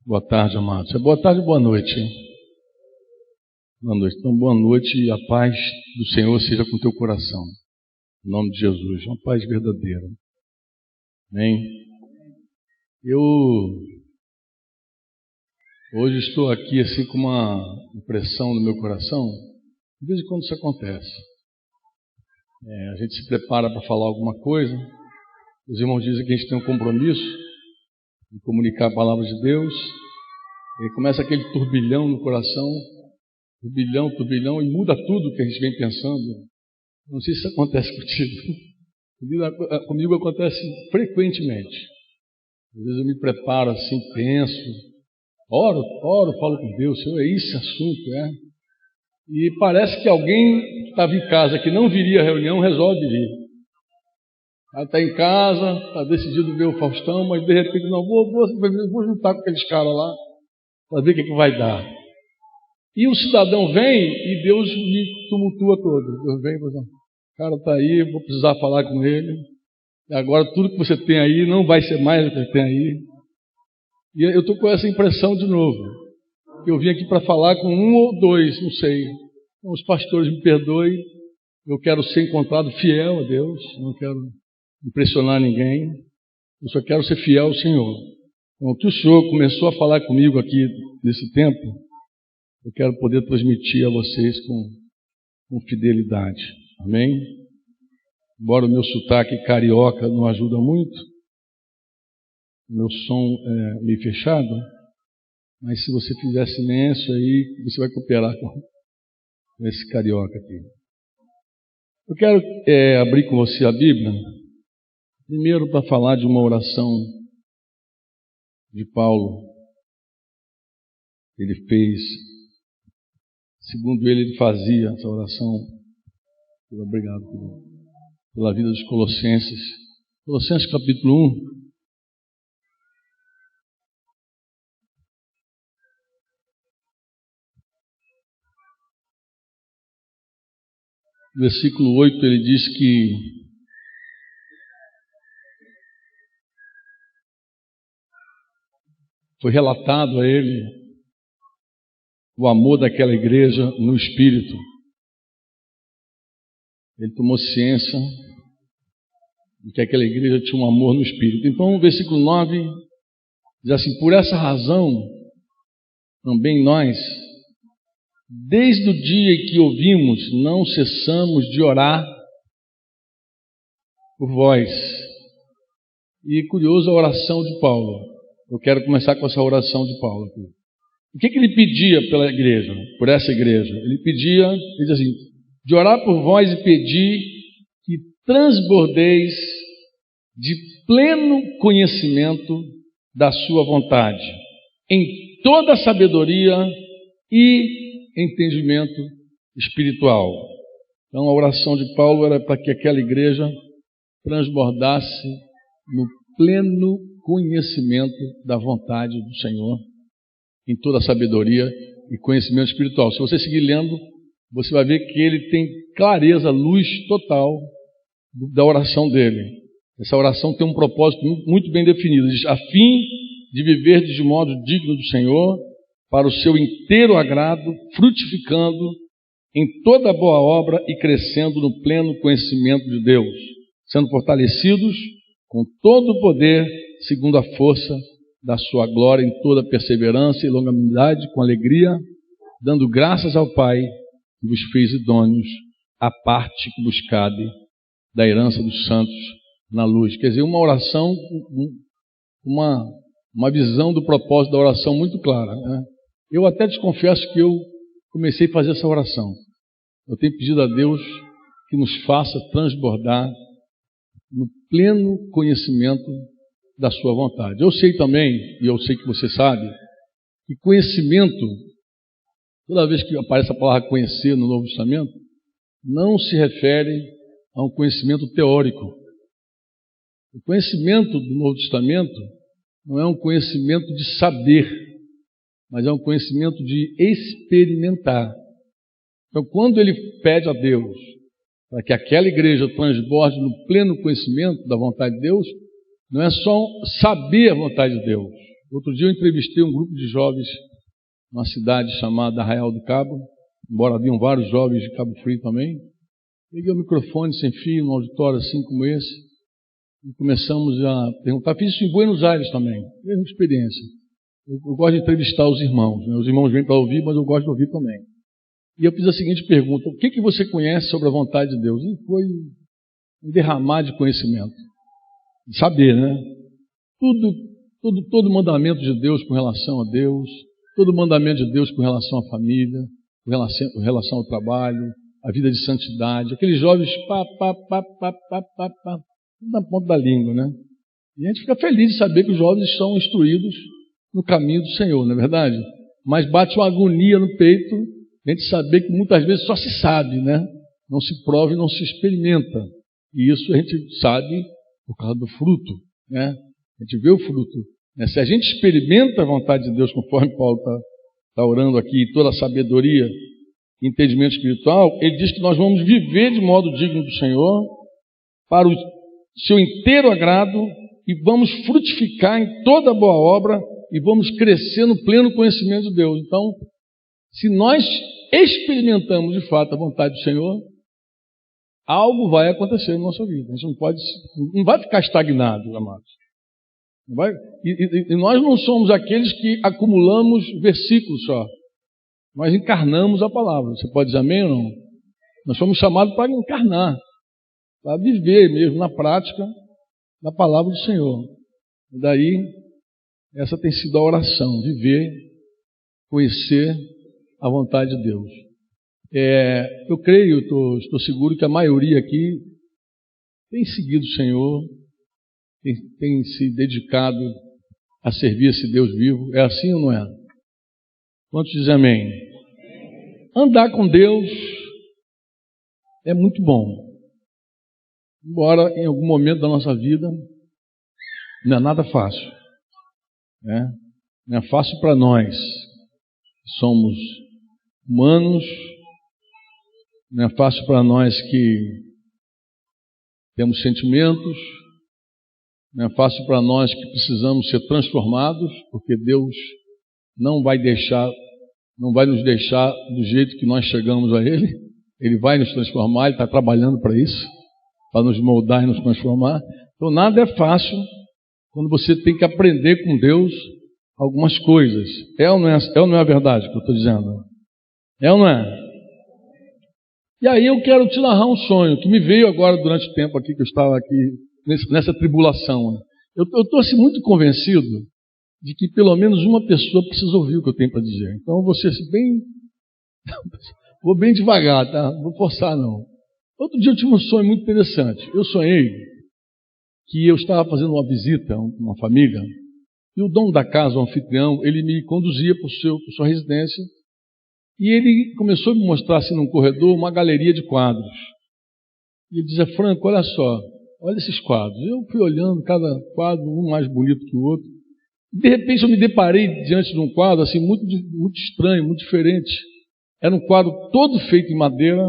Boa tarde, amados. É boa tarde e boa noite, hein? Boa noite. Então, boa noite e a paz do Senhor seja com o teu coração. Em nome de Jesus. Uma paz verdadeira. Amém? Eu hoje estou aqui assim com uma impressão no meu coração. De vez em quando isso acontece. A gente se prepara para falar alguma coisa. Os irmãos dizem que a gente tem um compromisso de comunicar a palavra de Deus. E começa aquele turbilhão no coração. Turbilhão, e muda tudo que a gente vem pensando. Não sei se isso acontece contigo. Comigo acontece frequentemente. Às vezes eu me preparo assim, penso, oro, falo com Deus, Senhor, é esse assunto, E parece que alguém que estava em casa, que não viria à reunião, resolve vir. Ela está em casa, está decidido ver o Faustão, mas de repente, não, vou juntar com aqueles caras lá, para ver o que vai dar. E o cidadão vem e Deus me tumultua todo. Deus vem e fala, o cara está aí, vou precisar falar com ele. E agora tudo que você tem aí não vai ser mais o que você tem aí. E eu estou com essa impressão de novo. Eu vim aqui para falar com um ou dois, não sei. Então, os pastores me perdoem. Eu quero ser encontrado fiel a Deus. Não quero impressionar ninguém. Eu só quero ser fiel ao Senhor. Então, o que o Senhor começou a falar comigo aqui nesse tempo, eu quero poder transmitir a vocês com fidelidade. Amém? Embora o meu sotaque carioca não ajuda muito, meu som é meio fechado, mas se você fizer silêncio aí, você vai cooperar com esse carioca aqui. Eu quero abrir com você a Bíblia, primeiro para falar de uma oração de Paulo. Ele fez, segundo ele fazia essa oração. Obrigado pela vida dos Colossenses. Colossenses capítulo 1. Versículo 8, ele diz que foi relatado a ele o amor daquela igreja no Espírito. Ele tomou ciência de que aquela igreja tinha um amor no Espírito. Então, o versículo 9 diz assim: por essa razão, também nós, desde o dia em que ouvimos, não cessamos de orar por vós. E curioso a oração de Paulo. Eu quero começar com essa oração de Paulo aqui. O que ele pedia pela igreja, por essa igreja? Ele diz assim, de orar por vós e pedir que transbordeis de pleno conhecimento da sua vontade, em toda sabedoria e entendimento espiritual. Então a oração de Paulo era para que aquela igreja transbordasse no pleno conhecimento da vontade do Senhor, em toda sabedoria e conhecimento espiritual. Se você seguir lendo, você vai ver que ele tem clareza, luz total da oração dele. Essa oração tem um propósito muito bem definido. Diz, a fim de viver de modo digno do Senhor, para o seu inteiro agrado, frutificando em toda boa obra e crescendo no pleno conhecimento de Deus, sendo fortalecidos com todo o poder, segundo a força da sua glória, em toda perseverança e longanimidade, com alegria, dando graças ao Pai, que vos fez idôneos à parte que vos cabe da herança dos santos na luz. Quer dizer, uma oração, uma visão do propósito da oração muito clara, né? Eu até te confesso que eu comecei a fazer essa oração. Eu tenho pedido a Deus que nos faça transbordar no pleno conhecimento da sua vontade. Eu sei também, e eu sei que você sabe, que conhecimento, toda vez que aparece a palavra conhecer no Novo Testamento, não se refere a um conhecimento teórico. O conhecimento do Novo Testamento não é um conhecimento de saber, mas é um conhecimento de experimentar. Então, quando ele pede a Deus para que aquela igreja transborde no pleno conhecimento da vontade de Deus, não é só saber a vontade de Deus, Outro dia eu entrevistei um grupo de jovens numa cidade chamada Arraial do Cabo, embora haviam vários jovens de Cabo Frio também. Peguei o microfone sem fio, num auditório assim como esse, e começamos a perguntar. Fiz isso em Buenos Aires também, mesma experiência. Eu gosto de entrevistar os irmãos, né? Os irmãos vêm para ouvir, mas eu gosto de ouvir também. E eu fiz a seguinte pergunta: o que você conhece sobre a vontade de Deus? E foi um derramar de conhecimento, de saber, né? Todo mandamento de Deus com relação a Deus, todo mandamento de Deus com relação à família, com relação ao trabalho, a vida de santidade. Aqueles jovens, na ponta da língua, né? E a gente fica feliz de saber que os jovens são instruídos no caminho do Senhor, não é verdade? Mas bate uma agonia no peito a gente saber que muitas vezes só se sabe, né? Não se prova e não se experimenta. E isso a gente sabe por causa do fruto, né? A gente vê o fruto. Né? Se a gente experimenta a vontade de Deus, conforme Paulo está orando aqui, toda a sabedoria e entendimento espiritual, ele diz que nós vamos viver de modo digno do Senhor, para o seu inteiro agrado, e vamos frutificar em toda boa obra, e vamos crescer no pleno conhecimento de Deus. Então, se nós experimentamos de fato a vontade do Senhor, algo vai acontecer na nossa vida. A gente não vai ficar estagnado, amados. Não vai, e nós não somos aqueles que acumulamos versículos só. Nós encarnamos a palavra. Você pode dizer amém ou não? Nós somos chamados para encarnar, para viver mesmo na prática da palavra do Senhor. E daí, essa tem sido a oração: viver, conhecer a vontade de Deus. Eu creio, estou seguro que a maioria aqui tem seguido o Senhor, tem se dedicado a servir esse Deus vivo. É assim ou não é? Quantos dizem amém? Andar com Deus é muito bom. Embora em algum momento da nossa vida não é nada fácil, né? Não é fácil para nós, somos humanos, não é fácil para nós que temos sentimentos, não é fácil para nós que precisamos ser transformados, porque Deus não vai nos deixar do jeito que nós chegamos a Ele. Ele vai nos transformar, Ele está trabalhando para isso, para nos moldar e nos transformar. Então nada é fácil quando você tem que aprender com Deus algumas coisas. É ou não é a verdade que eu estou dizendo? É ou não é? E aí eu quero te narrar um sonho que me veio agora durante o tempo aqui que eu estava aqui nessa tribulação. Eu estou assim muito convencido de que pelo menos uma pessoa precisa ouvir o que eu tenho para dizer. Então eu vou ser vou bem devagar, tá? Não vou forçar não. Outro dia eu tive um sonho muito interessante. Eu sonhei que eu estava fazendo uma visita a uma família e o dono da casa, o anfitrião, ele me conduzia para sua residência e ele começou a me mostrar assim num corredor uma galeria de quadros. E ele dizia: Franco, olha só, olha esses quadros. Eu fui olhando cada quadro, um mais bonito que o outro. De repente eu me deparei diante de um quadro assim muito estranho, muito diferente. Era um quadro todo feito em madeira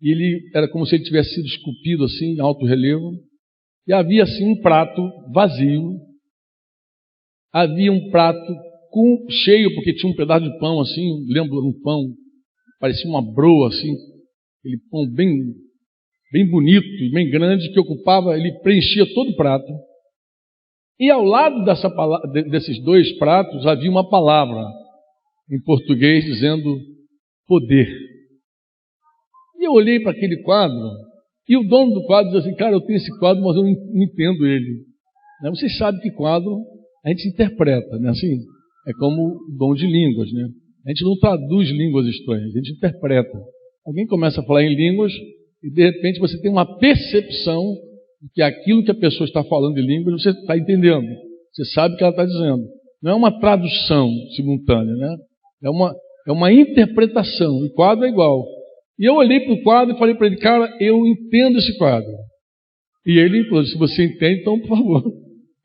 e ele era como se ele tivesse sido esculpido assim em alto relevo. E havia assim um prato vazio. Havia um prato cheio, porque tinha um pedaço de pão assim, lembro de um pão, parecia uma broa assim, aquele pão bem bonito e bem grande, que ocupava, ele preenchia todo o prato. E ao lado desses dois pratos havia uma palavra em português dizendo poder. E eu olhei para aquele quadro e o dono do quadro disse assim: cara, eu tenho esse quadro, mas eu não entendo ele. Vocês sabem que quadro a gente interpreta, né? Assim, é como o dom de línguas, né? A gente não traduz línguas estranhas, a gente interpreta. Alguém começa a falar em línguas e de repente você tem uma percepção de que aquilo que a pessoa está falando em línguas você está entendendo. Você sabe o que ela está dizendo. Não é uma tradução simultânea, né? É uma interpretação. E quadro é igual. E eu olhei para o quadro e falei para ele: cara, eu entendo esse quadro. E ele falou: se você entende, então por favor,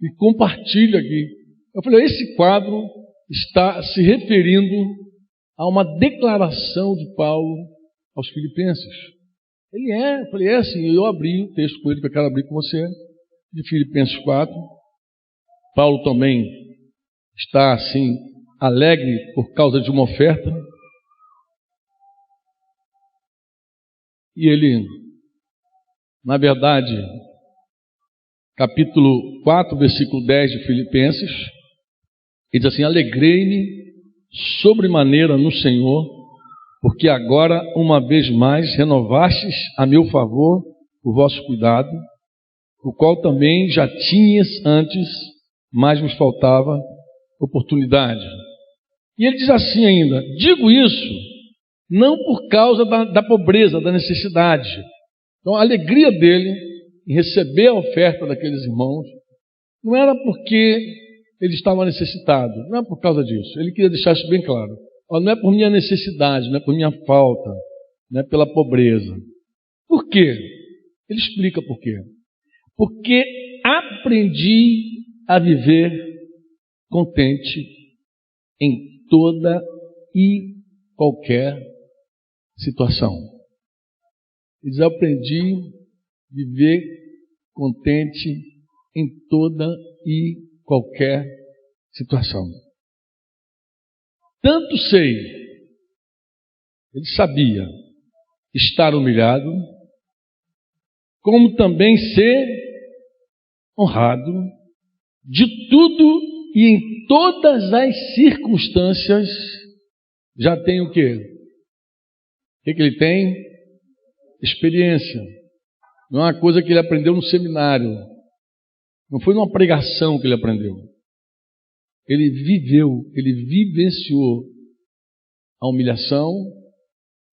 me compartilhe aqui. Eu falei: esse quadro está se referindo a uma declaração de Paulo aos Filipenses. Eu falei: é assim. Eu abri o texto com ele, que eu quero abrir com você, de Filipenses 4. Paulo também está assim alegre por causa de uma oferta. E ele, na verdade, capítulo 4, versículo 10 de Filipenses, ele diz assim: alegrei-me sobremaneira no Senhor, porque agora, uma vez mais, renovastes a meu favor o vosso cuidado, o qual também já tinhas antes, mas vos faltava oportunidade. E ele diz assim ainda: digo isso não por causa da pobreza, da necessidade. Então, a alegria dele em receber a oferta daqueles irmãos não era porque ele estava necessitado, não é por causa disso. Ele queria deixar isso bem claro. Não é por minha necessidade, não é por minha falta, não é pela pobreza. Por quê? Ele explica por quê. Porque aprendi a viver contente em toda e qualquer situação. Ele diz: aprendi a viver contente em toda e qualquer situação. Tanto sei, ele sabia estar humilhado, como também ser honrado, de tudo e em todas as circunstâncias. Já tem o quê? O que ele tem? Experiência. Não é uma coisa que ele aprendeu no seminário, não foi numa pregação que ele aprendeu. Ele viveu, ele vivenciou a humilhação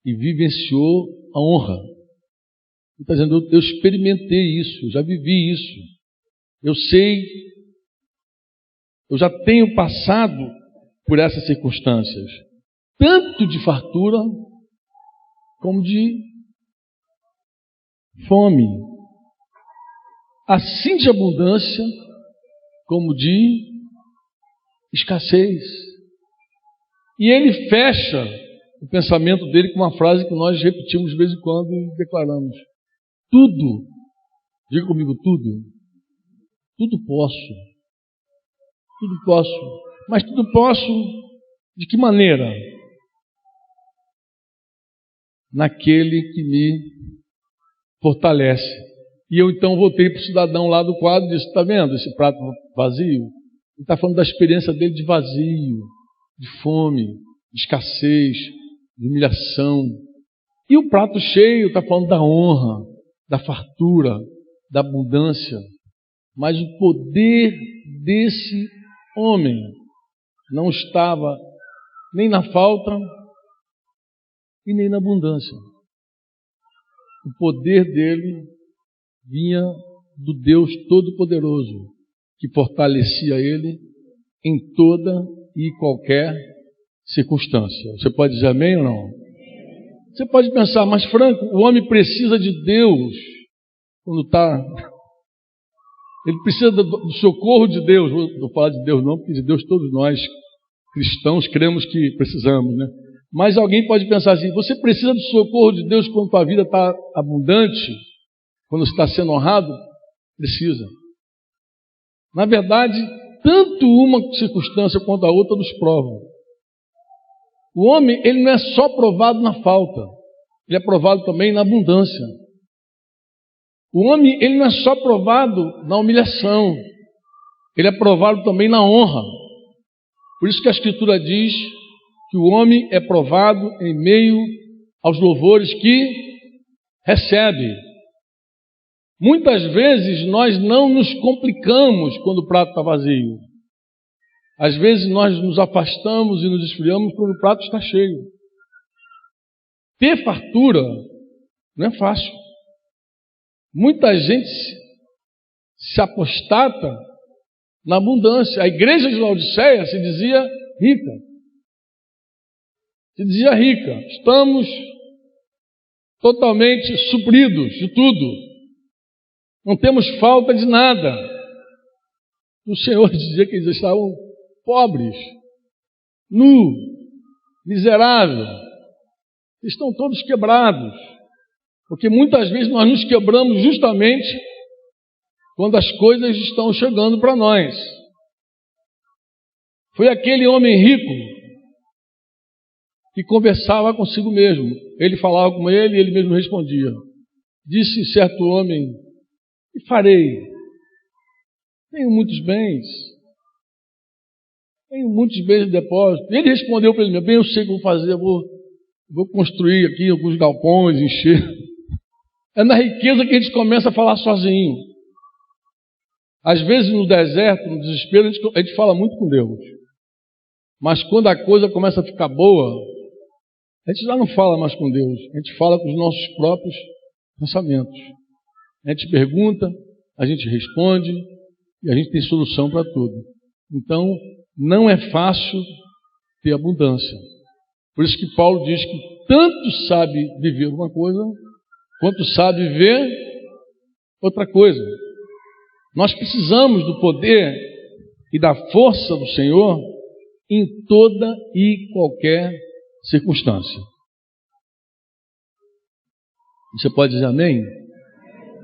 e vivenciou a honra. Ele está dizendo: eu experimentei isso, já vivi isso, eu sei, eu já tenho passado por essas circunstâncias, tanto de fartura como de fome, assim de abundância como de escassez. E ele fecha o pensamento dele com uma frase que nós repetimos de vez em quando e declaramos: tudo, diga comigo, tudo posso, mas tudo posso de que maneira? Naquele que me fortalece. E eu então voltei para o cidadão lá do quadro e disse: está vendo esse prato vazio? Ele está falando da experiência dele de vazio, de fome, de escassez, de humilhação. E o prato cheio está falando da honra, da fartura, da abundância. Mas o poder desse homem não estava nem na falta e nem na abundância. O poder dele vinha do Deus Todo-Poderoso, que fortalecia ele em toda e qualquer circunstância. Você pode dizer amém ou não? Você pode pensar: mas Franco, o homem precisa de Deus quando está... Ele precisa do socorro de Deus. Vou falar de Deus não, porque de Deus todos nós, cristãos, cremos que precisamos, né? Mas alguém pode pensar assim: você precisa do socorro de Deus quando a vida está abundante, quando você está sendo honrado? Precisa. Na verdade, tanto uma circunstância quanto a outra nos provam. O homem, ele não é só provado na falta, ele é provado também na abundância. O homem, ele não é só provado na humilhação, ele é provado também na honra. Por isso que a Escritura diz que o homem é provado em meio aos louvores que recebe. Muitas vezes nós não nos complicamos quando o prato está vazio. Às vezes nós nos afastamos e nos esfriamos quando o prato está cheio. Ter fartura não é fácil. Muita gente se apostata na abundância. A igreja de Laodiceia se dizia rica. Estamos totalmente supridos de tudo. Não temos falta de nada. O Senhor dizia que eles estavam pobres, nu, miseráveis. Estão todos quebrados. Porque muitas vezes nós nos quebramos justamente quando as coisas estão chegando para nós. Foi aquele homem rico que conversava consigo mesmo. Ele falava com ele e ele mesmo respondia. Disse certo homem: que farei? Tenho muitos bens. Tenho muitos bens de depósito. Ele respondeu para ele: bem, eu sei o que vou fazer, vou construir aqui alguns galpões, encher. É na riqueza que a gente começa a falar sozinho. Às vezes no deserto, no desespero, a gente fala muito com Deus. Mas quando a coisa começa a ficar boa, a gente já não fala mais com Deus. A gente fala com os nossos próprios pensamentos. A gente pergunta, a gente responde e a gente tem solução para tudo. Então, não é fácil ter abundância. Por isso que Paulo diz que tanto sabe viver uma coisa, quanto sabe viver outra coisa. Nós precisamos do poder e da força do Senhor em toda e qualquer circunstância. Você pode dizer amém?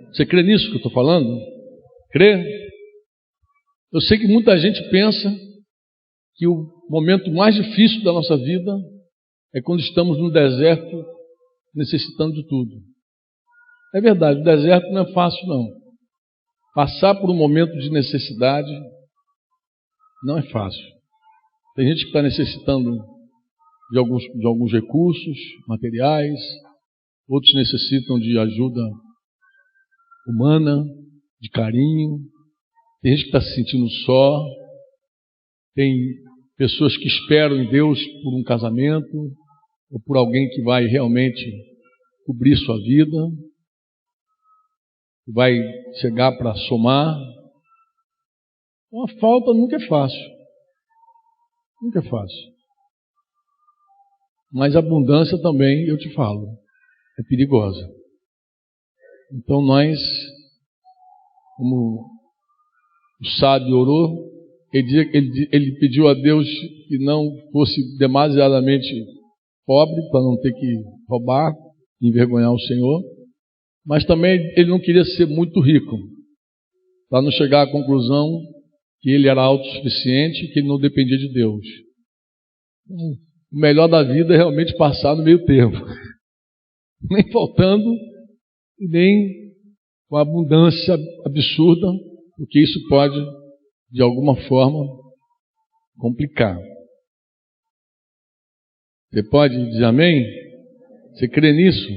Você crê nisso que eu estou falando? Crê? Eu sei que muita gente pensa que o momento mais difícil da nossa vida é quando estamos no deserto necessitando de tudo. É verdade, o deserto não é fácil não. Passar por um momento de necessidade não é fácil. Tem gente que está necessitando de alguns recursos materiais, outros necessitam de ajuda humana, de carinho. Tem gente que está se sentindo só. Tem pessoas que esperam em Deus por um casamento ou por alguém que vai realmente cobrir sua vida, que vai chegar para somar. Uma falta nunca é fácil. Nunca é fácil. Mas a abundância também, eu te falo, é perigosa. Então nós, como o sábio orou, ele pediu a Deus que não fosse demasiadamente pobre, para não ter que roubar, envergonhar o Senhor, mas também ele não queria ser muito rico, para não chegar à conclusão que ele era autossuficiente, que ele não dependia de Deus. O melhor da vida é realmente passar no meio termo, nem faltando e nem com abundância absurda, porque isso pode, de alguma forma, complicar. Você pode dizer amém? Você crê nisso?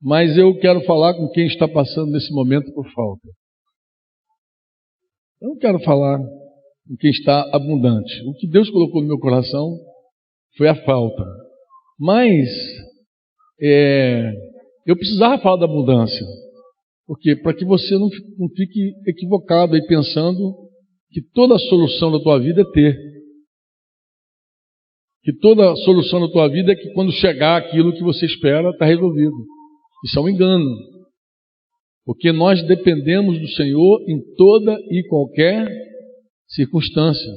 Mas eu quero falar com quem está passando nesse momento por falta. Eu não quero falar com quem está abundante. O que Deus colocou no meu coração foi a falta. Mas eu precisava falar da abundância. Por quê? Para que você não fique equivocado aí pensando que toda a solução da tua vida é ter. Que toda a solução da tua vida é que quando chegar aquilo que você espera, está resolvido. Isso é um engano. Porque nós dependemos do Senhor em toda e qualquer circunstância.